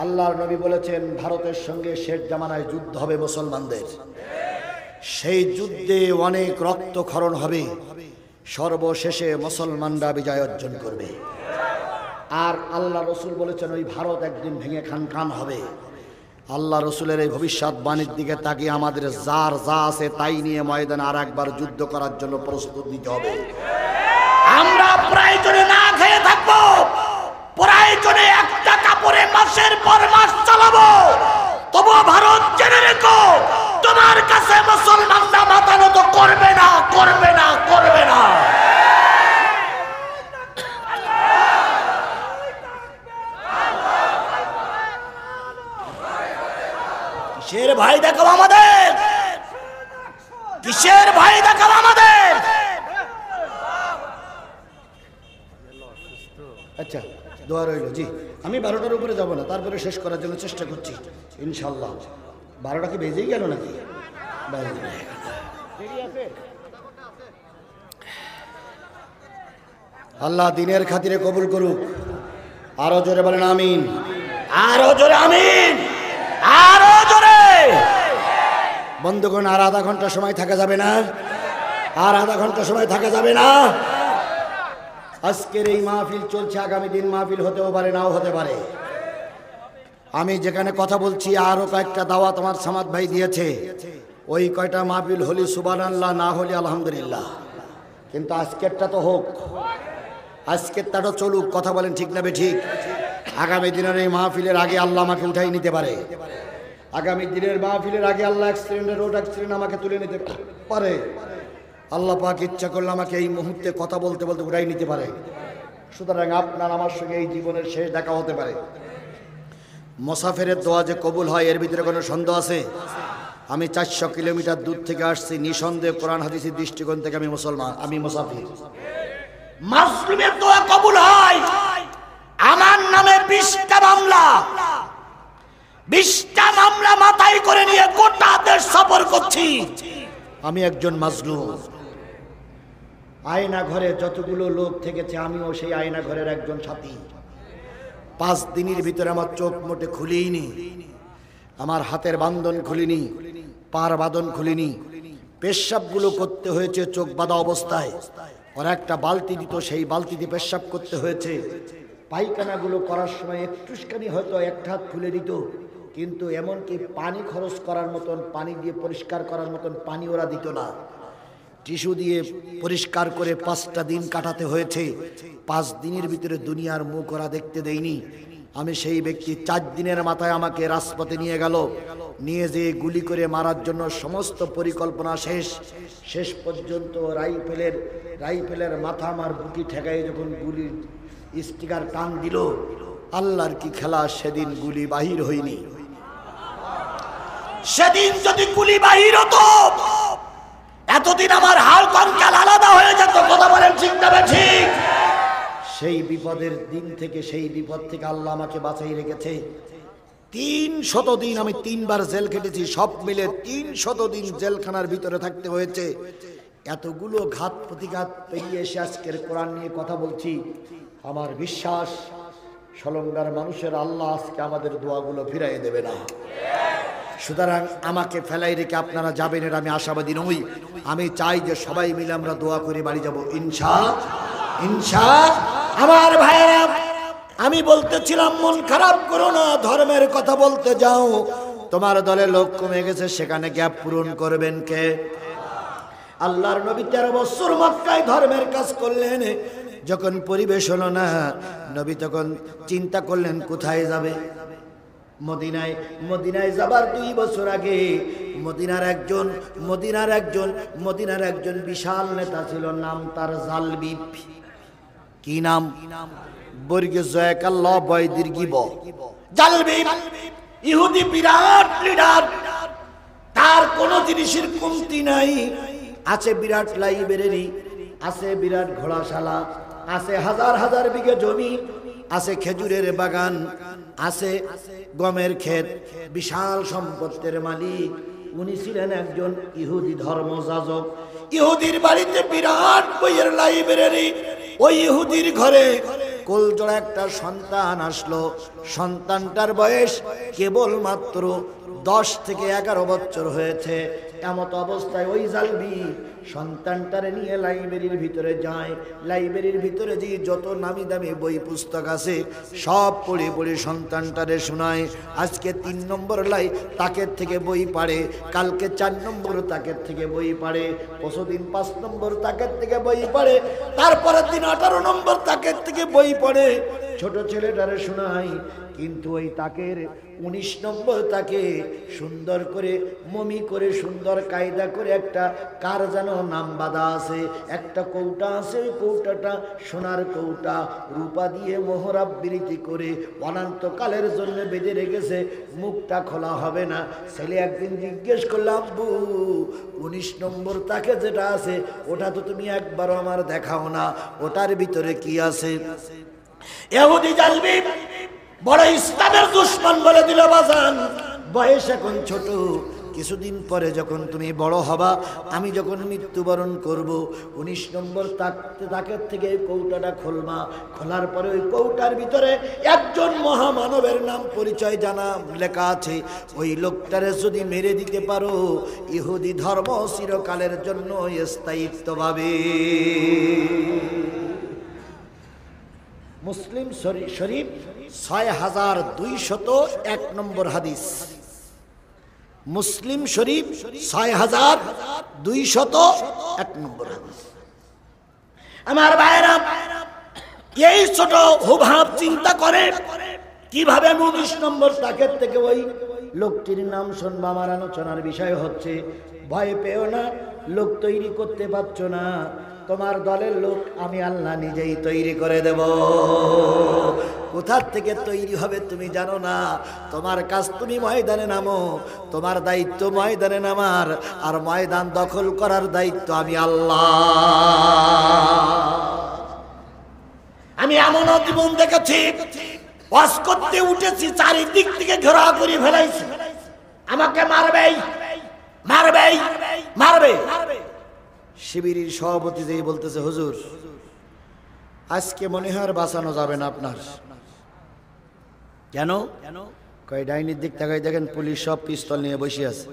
আল্লাহর নবী বলেছেন ভারতের সঙ্গে শেষ জামানায় যুদ্ধ হবে মুসলমানদের। সেই যুদ্ধে অনেক রক্তক্ষরণ হবে, সর্বশেষে মুসলমানরা বিজয় অর্জন করবে। আর আল্লাহ রসুল বলেছেন ওই ভারত একদিন ভেঙে খান খান হবে। আল্লাহ রসুলের এই ভবিষ্যৎবাণীর দিকে তাকিয়ে আমাদের যার যা আছে তাই নিয়ে ময়দানে আর একবার যুদ্ধ করার জন্য প্রস্তুত নিতে হবে। আমরা প্রয়োজনে না খেয়ে থাকবো, প্রয়োজনে একটা কাপড়ে মাসের পর মাস চালাবো, তবু ভারত জেনে রেখো তোমার কাছে মুসলমানরা মাথা নত করবে না, করবে না, করবে না। কিসের ভয় দেখাবো আমাদের? কিসের ভয় দেখাবো আমাদের? আচ্ছা, দোয়া রইল। জি, আমি 12টার উপরে যাব না, তারপরে শেষ করার জন্য চেষ্টা করছি ইনশাল্লাহ। 12টা কি বেজেই গেল নাকি? আল্লাহ দিনের খাতিরে কবুল করুক। আরো জোরে বলেন আমিন, আরো জোরে আমিন, আরো জোরে। বন্ধুগণ, আর আধা ঘন্টা সময় থাকা যাবে না, আর আধা ঘন্টা সময় থাকা যাবে না। আজকের এই মাহফিল চলছে, আগামী দিন মাহফিল হতেও পারে, নাও হতে পারে। আমি যেখানে কথা বলছি আরো কয়েকটা দাওয়াত আমার সামাদ ভাই দিয়েছে, ওই কয়টা মাহফিল হলি সুবহানাল্লাহ, না হলি আলহামদুলিল্লাহ। কিন্তু আজকেরটা তো হোক, আজকেরটা তো চলুক। কথা বলেন ঠিক না বেঠিক? আগামী দিনের এই মাহফিলের আগে আল্লাহ আমাকে উঠাই নিতে পারে। আগামী দিনের মাহফিলের আগে আল্লাহ অ্যাক্সিডেন্টের রোড অ্যাক্সিডেন্ট আমাকে তুলে নিতে পারে। আল্লাহ পাক ইচ্ছা করলে আমাকে এই মুহূর্তে কথা বলতে বলতে উঠাই নিতে পারে। সুতরাং আপনার আমার সঙ্গে এই জীবনের শেষ দেখা হতে পারে। মুসাফিরের দোয়া যে কবুল হয় এর ভিতরে কোনো সন্দেহ আছে? আমি 400 কিলোমিটার দূর থেকে আসছি, নিঃসন্দেহে কোরআন হাদিসের দৃষ্টিকোণ থেকে আমি মুসলমান, আমি মুসাফির। মাসলুমের দোয়া কবুল হয়। আমার নামে 20টা মামলা, 20টা মামলা মাথায় করে নিয়ে গোটা দেশ সফর করছি। আমি একজন মাজলুম। আয়না ঘরে যতগুলো লোক থেকেছে আমিও সেই আয়না ঘরের একজন সাথী। 5 দিনের ভিতরে আমার চোখ মোটে খুলিনি, আমার হাতের বাঁধন খুলিনি, পার বাঁধন খুলিনি। পেশাবগুলো করতে হয়েছে চোখ বাঁধা অবস্থায়। ওরা একটা বালতি দিত, সেই বালতিতে পেশাব করতে হয়েছে। পায়খানাগুলো করার সময় একটুখানি হয়তো একটা হাত খুলে দিত, কিন্তু এমনকি পানি খরচ করার মতন, পানি দিয়ে পরিষ্কার করার মতন পানি ওরা দিত না। টিস্যু দিয়ে পরিষ্কার করে 5টা দিন কাটাতে হয়েছে। 5 দিনের ভিতরে দুনিয়ার মুখ ওরা দেখতে দেয়নি। আমি সেই ব্যক্তি। 4 দিনের মাথায় আমাকে রাজপথে নিয়ে গেল, নিয়ে যেয়ে গুলি করে মারার জন্য সমস্ত পরিকল্পনা শেষ। শেষ পর্যন্ত রাইফেলের মাথা আমার বুকি ঠেকাই যখন গুলির স্টিকার টান দিল, আল্লাহর কি খেলা, সেদিন গুলি বাহির হয়নি। সেদিন যদি গুলি বাহির হতো এতদিন আমার হাল কঙ্কাল আলাদা হয়ে যেত। কথা বলেন ঠিক না ঠিক? সেই বিপদের দিন থেকে, সেই বিপদ থেকে আল্লাহ আমাকে বাঁচাই রেখেছে। 300 দিন আমি 3বার জেল কেটেছি, সব মিলে 300 দিন জেলখানার ভিতরে থাকতে হয়েছে। এতগুলো ঘাত প্রতিঘাত পেরিয়ে এসে আজকের কোরআন নিয়ে কথা বলছি। আমার বিশ্বাস সলঙ্গার মানুষের আল্লাহ আজকে আমাদের দোয়াগুলো ফিরাইয়ে দেবে না। সুতরাং আমাকে ফেলাই রেখে আপনারা যাবেন এর আমি আশাবাদী নই। আমি চাই যে সবাই মিলে আমরা দোয়া করে বাড়ি যাব ইনশাআল্লাহ। আমার ভাইয়েরা, আমি বলতেছিলাম মন খারাপ করো না, ধর্মের কথা বলতে যাও, তোমার দলে লোক কমে গেছে, সেখানে গ্যাপ পূরণ করবেন কে? আল্লাহর নবী 13 বছর মক্কায় ধর্মের কাজ করলেন। যখন পরিবেশ হলো না, নবী তখন চিন্তা করলেন কোথায় যাবে। মদিনায় যাবার 2 বছর আগে মদিনার একজন বিশাল নেতা ছিল, নাম তার জালবিব। কি নাম? বর্গে জয়কাল্লাহ বয় দীর্ঘিব জালবিব, ইহুদি বিরাট লিডার। তার কোন জিনিসের কমতি নাই। আছে বিরাট লাইব্রেরি, আছে বিরাট ঘোড়াশালা, আছে হাজার হাজার বিঘে জমি, আছে খেজুরের বাগান, আছে গমের ক্ষেত, বিশাল সম্পত্তির মালিক। উনি ছিলেন একজন ইহুদি ধর্মযাজক। ইহুদির বাড়িতে বিরাট বইয়ের লাইব্রেরি, ওই ইহুদির ঘরে কোলজোড়া একটা সন্তান আসলো। সন্তানটার বয়স কেবল মাত্র 10 থেকে 11 বছর হয়েছে। এমত অবস্থায় ওই জালবি সন্তানটারে নিয়ে লাইব্রেরির ভিতরে যায়। লাইব্রেরির ভিতরে যে যত নামি দামি বই পুস্তক আছে সব পড়ে পড়ে সন্তানটারে শোনায়। আজকে 3 নম্বর তাকের থেকে বই পড়ে, কালকে 4 নম্বর তাকের থেকে বই পড়ে, পরশুদিন 5 নম্বর তাকের থেকে বই পড়ে, তারপরের দিন 18 নম্বর তাকের থেকে বই পড়ে। ছোট ছেলেটারে শোনায়, কিন্তু ওই তাকের 19 নম্বর তাকে সুন্দর করে মমি করে সুন্দর কায়দা করে একটা কার যেন নাম বাঁধা আছে, একটা কৌটা আছে। ওই কৌটাটা সোনার কৌটা, রূপা দিয়ে মোহরাবৃতি করে অনন্তকালের জন্য বেঁধে রেখেছে, মুখটা খোলা হবে না। ছেলে একদিন জিজ্ঞেস করলাম, আব্বু 19 নম্বর তাকে যেটা আছে ওটা তো তুমি একবারও আমার দেখাও না, ওটার ভিতরে কি আছে? ইহুদি জালবি বড় ইসলামের দুশমন বলে দিল, বাজান বয়স এখন ছোট, কিছুদিন পরে যখন তুমি বড় হবা, আমি যখন মৃত্যুবরণ করব, 19 নম্বর তাকের থেকে কৌটাটা খুলবা। খোলার পরে ওই কৌটার ভিতরে একজন মহামানবের নাম পরিচয় জানা লেখা আছে। ওই লোকটারে যদি মেরে দিতে পারো, ইহুদি ধর্ম চিরকালের জন্য স্থায়িত্ব পাবে। মুসলিম শরীফ 6201 নম্বর হাদিস। মুসলিম শরীফ 6201 নম্বর হাদিস। আমার ভাইরা, এই ছোট হুবহাব চিন্তা করে কিভাবে 19 নম্বর তাকের থেকে ওই লোকটির নাম শুনবা। আমার আলোচনার বিষয় হচ্ছে, ভয় পেও না, লোক তৈরি করতে পারছো না, তোমার দলের লোক আমি আল্লাহ নিজেই তৈরি করে দেব। কোথা থেকে তৈরি হবে তুমি জানো না। তোমার কাজ, তুমি ময়দানে নামো, তোমার দায়িত্ব ময়দানে নামার, আর ময়দান দখল করার দায়িত্ব আমি আল্লাহ। আমি এমন জীবন দেখেছি, ওয়াজ করতে উঠেছি, চারিদিক থেকে ঘেরা করে ফেলাইছি, আমাকে মারবেই মারবেই মারবে। শিবিরের সভাপতি যেই বলতেছে, হুজুর আজকে মনে হয় আর বাঁচানো যাবে না আপনার। কেন? কয় ডাইনির দিক তাকাই দেখেন পুলিশ সব পিস্তল নিয়ে বসে আছে,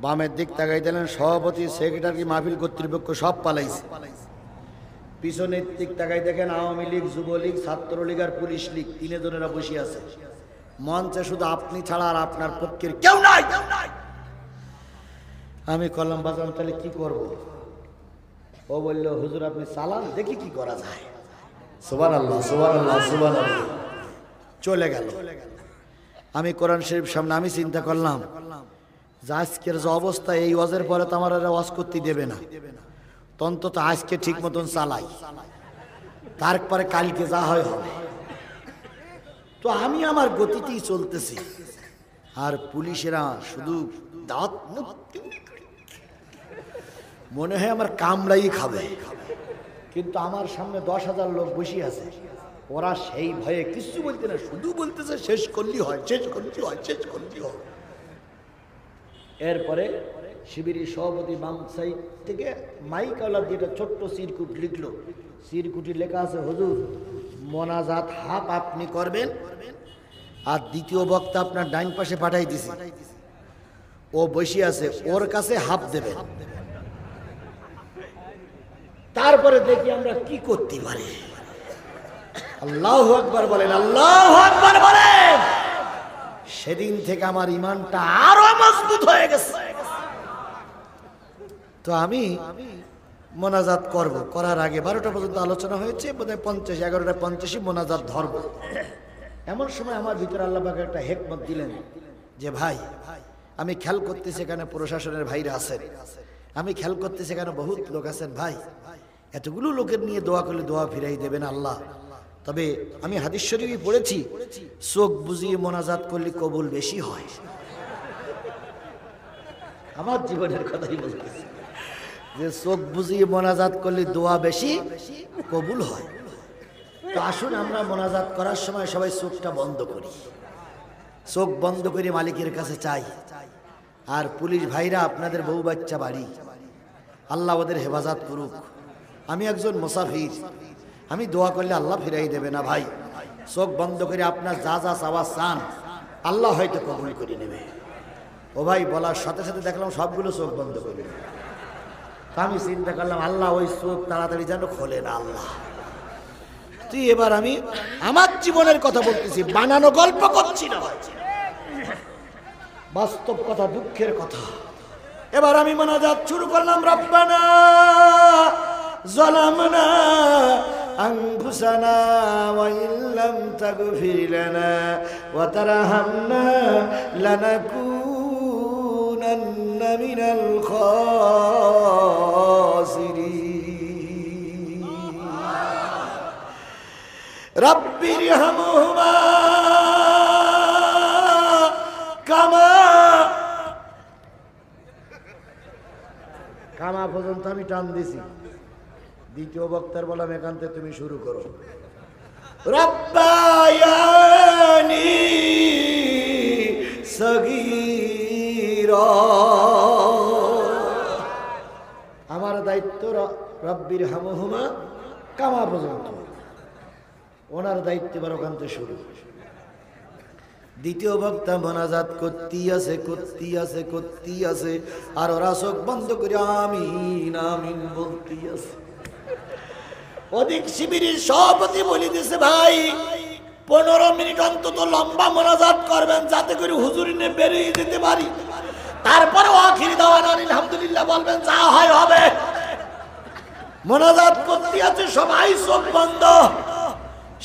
বামের দিক তাকাই দেখেন সভাপতি, সেক্রেটারি, মাহফিল কর্তৃপক্ষ সব পালাইছে, পিছনের দিক তাকাই দেখেন আওয়ামী লীগ, যুবলীগ, ছাত্রলীগ আর পুলিশ লীগ, 3 জনেরা বসে আছে। মঞ্চে শুধু আপনি ছাড়া আর আপনার পক্ষের কেউ নাই। আমি কলম বাজাম, তাহলে কি করব? ও বলল, হুজুর আপনি চালান, দেখি কি করা যায়। সুবহানাল্লাহ সুবহানাল্লাহ সুবহানাল্লাহ। চলে গেল। আমি কোরআন শরীফ সামনে, আমি চিন্তা করলাম যে আজকের যে অবস্থা, এই ওয়াজের পরে তো আমার আর ওয়াজ করতে দেবে না, অন্তত আজকে ঠিক মতন চালাই, তারপরে কালকে যা হয় হবে। তো আমি আমার গতিতেই চলতেছি, আর পুলিশেরা শুধু দাঁত মনে হয় আমার কামড়াই খাবে, কিন্তু আমার সামনে 10,000 লোক বসে আছে, ওরা সেই ভয়ে কিছু বলতে না, শুধু বলতেছে শেষ করলি হয়, শেষ করলি হয়, শেষ করলি হয়। এরপরে শিবিরের সভাপতি বাম সাইড থেকে মাইকাওয়ালা যেটা ছোট্ট চিরকুট লিখলো, চিরকুটি লেখা আছে, হুজুর মোনাজাত হাফ আপনি করবেন, আর দ্বিতীয় বক্তা আপনার ডাইন পাশে পাঠাই দিছে, ও বসে আছে, ওর কাছে হাফ দেবেন। তারপরে দেখি আমরা কি করতে পারি। আল্লাহু আকবার বলেন, আল্লাহু আকবার বলেন। সেদিন থেকে আমার ঈমানটা আরো মজবুত হয়ে গেছে। তো আমি মোনাজাত করব, করার আগে 12টা পর্যন্ত আলোচনা হয়েছে, বোধহয় 50, 11:50 মোনাজাত ধরব। এমন সময় আমার ভিতরে আল্লাহ পাক একটা হিকমত দিলেন যে, ভাই আমি খেয়াল করতেছি এখানে প্রশাসনের ভাইরা আছেন, আমি খেয়াল করতেছি এখানে বহুত লোক আছেন, ভাই এতগুলো লোকের নিয়ে দোয়া করলে দোয়া ফিরাই দেবেন আল্লাহ। তবে আমি হাদিস শরীফে পড়েছি, চোখ বুজিয়ে মোনাজাত করলে কবুল বেশি হয়। আমার জীবনের কথাই বলতেছি যে চোখ বুজিয়ে মোনাজাত করলে দোয়া বেশি কবুল হয়। তো আসুন আমরা মোনাজাত করার সময় সবাই চোখটা বন্ধ করি, চোখ বন্ধ করে মালিকের কাছে চাই। আর পুলিশ ভাইরা, আপনাদের বউ বাচ্চা বাড়ি, আল্লাহ ওদের হেফাজত করুক। আমি একজন মুসাফির, আমি দোয়া করলে আল্লাহ ফিরাই দেবে না ভাই। চোখ বন্ধ করে আপনার যা যা চাওয়া চান আল্লাহ হয়তো কবুল করে নেবে। ও ভাই বলার সাথে সাথে দেখলাম সবগুলো চোখ বন্ধ করে। আমি চিন্তা করলাম আল্লাহ ওই চোখ তাড়াতাড়ি যেন খোলে না আল্লাহ। তুই এবার আমি আমার জীবনের কথা বলতেছি, বানানো গল্প করছি না, বাস্তব কথা, দুঃখের কথা। এবার আমি মোনাজাত শুরু করলাম। রব্বানা যালামনা আনফুসানা ওয়া ইল্লাম তাগফির লানা ওয়া তারহামনা লানাকুনান্না মিনাল খাসিরিন। রাব্বিরহামহুমা কামা পর্যন্ত আমি টান দিছি। দ্বিতীয় বক্তার বললাম এখান থেকে তুমি শুরু করো। রব্বায়ানি সগীরা, আমার দায়িত্ব রাব্বিরহামহুমা কামা পর্যন্ত, ওনার দায়িত্ব এবার ওখান থেকে শুরু। দ্বিতীয় বক্তা মোনাজাত করতেই আছে আর ওরা চোখ বন্ধ করে আমিন আমিন বলতেই আছে। অধিক শিবিরের সভাপতি বলে দিয়েছে ভাই 15 মিনিট অন্তত লম্বা মোনাজাত করবেন যাতে করে হুজুর নিয়ে বেরিয়ে যেতে পারি। তারপরে আখিরি দাওয়ানা আলহামদুলিল্লাহ বলবেন, যা হয় হবে। মোনাজাত করতে আছে সবাই চোখ বন্ধ।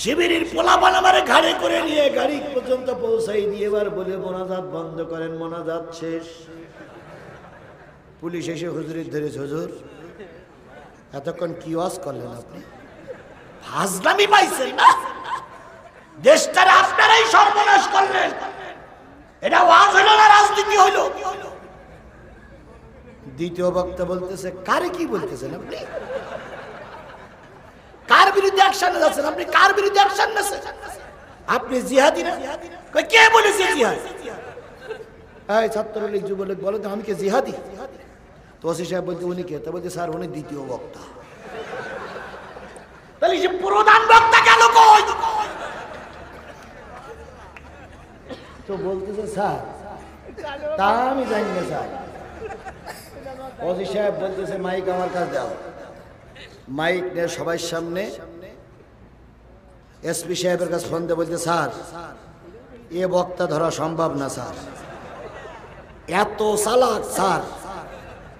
শিবিরের পোলাপান আমার ঘাড়ে করে নিয়ে গাড়ি পর্যন্ত পৌঁছাই দিয়ে এবার বলে মোনাজাত বন্ধ করেন। মোনাজাত শেষ। পুলিশ এসে হুজুরের ধরেছে, হুজুর এতক্ষণ কি ওয়াজ করলেন আপনি? ফাজলামি পাইছেন না? দেশটারে আপনারাই সর্বনাশ করলেন। এটা ওয়াজ হলো না রাজনীতি হলো? দ্বিতীয় বক্তা বলতেছে, কারে কি বলতেছেন আপনি? কার বিরুদ্ধে অ্যাকশন নিচ্ছেন আপনি? কার বিরুদ্ধে অ্যাকশন নিচ্ছেন আপনি? জিহাদি না? কে বলেছে জিহাদ? এই ছাত্রলীগ যুবলীগ বলে তো আমি কে জিহাদি? তো ওসি সাহেব বলতে উনি কে? তা বলতে স্যার উনি দ্বিতীয় বক্তা। তাহলে যে প্রধান বক্তা গেল কই? তো বলতেছে স্যার তা আমি জানি না স্যার। ওসি সাহেব বলতেছে মাইক আমার কাছে দাও। মাইক নিয়ে সবাই সামনে এসপি সাহেবের কাছে ফোন দিয়ে বলতে, স্যার এ বক্তা ধরা সম্ভব না স্যার, এত চালাক স্যার,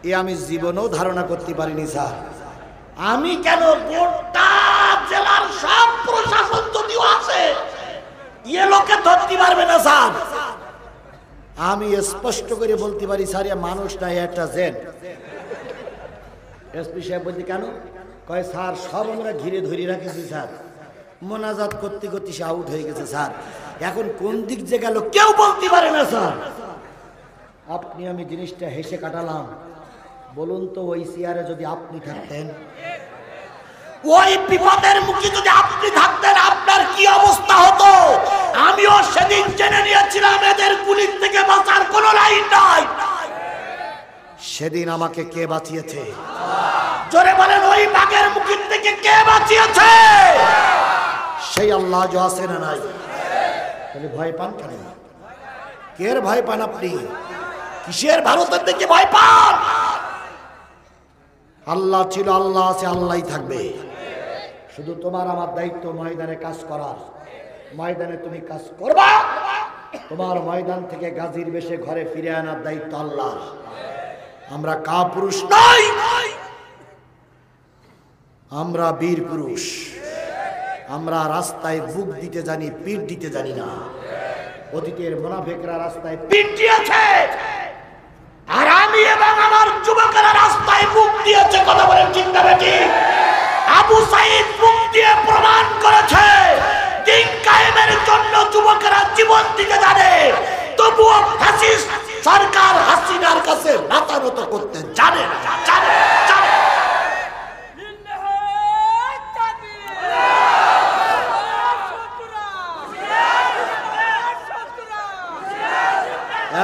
এ আমি জীবনেও ধারণা করতে পারিনি স্যার। আমি কেন গোটা জেলার সব প্রশাসন যদিও আছে এ লোকে ধরতে পারবে না স্যার। আমি স্পষ্ট করে বলতে পারি স্যার এ মানুষ নাই, একটা জেন। এসপি সাহেব বলতে কেন? কয় স্যার সব আমরা ঘিরে ধরে রাখেছি স্যার, মোনাজাত করতে করতে সে আউট হয়ে গেছে স্যার, এখন কোন দিক যে গেল কেউ বলতে পারে না স্যার। আপনি আমি জিনিসটা হেসে কাটালাম। বলুন তো ওই চেয়ারে যদি আপনি থাকতেন, ওই বিপদের মুখে যদি আপনি থাকতেন আপনার কি অবস্থা হতো? আমিও সেদিন জেনে নিয়েছিলাম এদের গুলির থেকে বাঁচার কোনো লাইন নাই। সেদিন আমাকে কে বাঁচিয়েছে? জোরে বলেন, ওই বাঘের মুখের থেকে কে বাঁচিয়েছে? সেই আল্লাহ যে আছে না নাই? তাহলে ভয় পান কেন? কের ভয় পান আপনি? কিসের ভারতের দিকে ভয় পান? আল্লাহ ছিল, আল্লাহ আছে, আল্লাহই থাকবে। শুধু তোমার আমার দায়িত্ব ময়দানে কাজ করার। ময়দানে তুমি কাজ করবা, তোমার ময়দান থেকে গাজীর বেশে ঘরে ফিরে আনার দায়িত্ব আল্লাহ। আমরা কাপুরুষ নই, আমরা বীর পুরুষ। আমরা রাস্তায় বুক দিতে জানি, পিঠ দিতে জানি না। অতীতের মুনাফিকরা রাস্তায় পিঠ দিয়েছে, আর আমি এবং আমার যুবকেরা রাস্তায় বুক দিয়েছে। কথা বলেন ঠিক না বেঠিক? আবু সাঈদ বুক দিয়ে প্রমাণ করেছে দিন কায়েমের জন্য যুবকেরা জীবন দিতে জানে, তবুও ফ্যাসিস্ট সরকার হাসিনার কাছে মাথা নত করতে জানে না।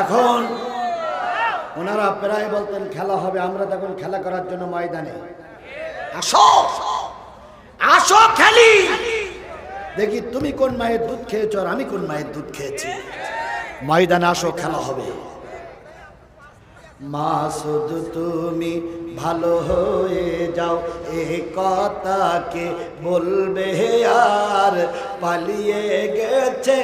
এখন ওনারা প্রায় বলতেন খেলা হবে, আমরা তখন খেলা করার জন্য ময়দানে আসো। আসো খেলি, দেখি তুমি কোন মায়ের দুধ খেয়েছো আর আমি কোন মায়ের দুধ খেয়েছি। ময়দানে আসো, খেলা হবে। মা শুধু তুমি ভালো হয়ে যাও, এ কথাকে বলবে আর পালিয়ে গেছে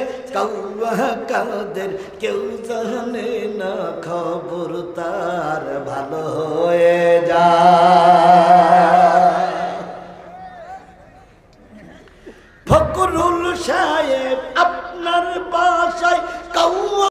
কাদের, কেউ জানে না খবর তার, ভালো হয়ে যায়।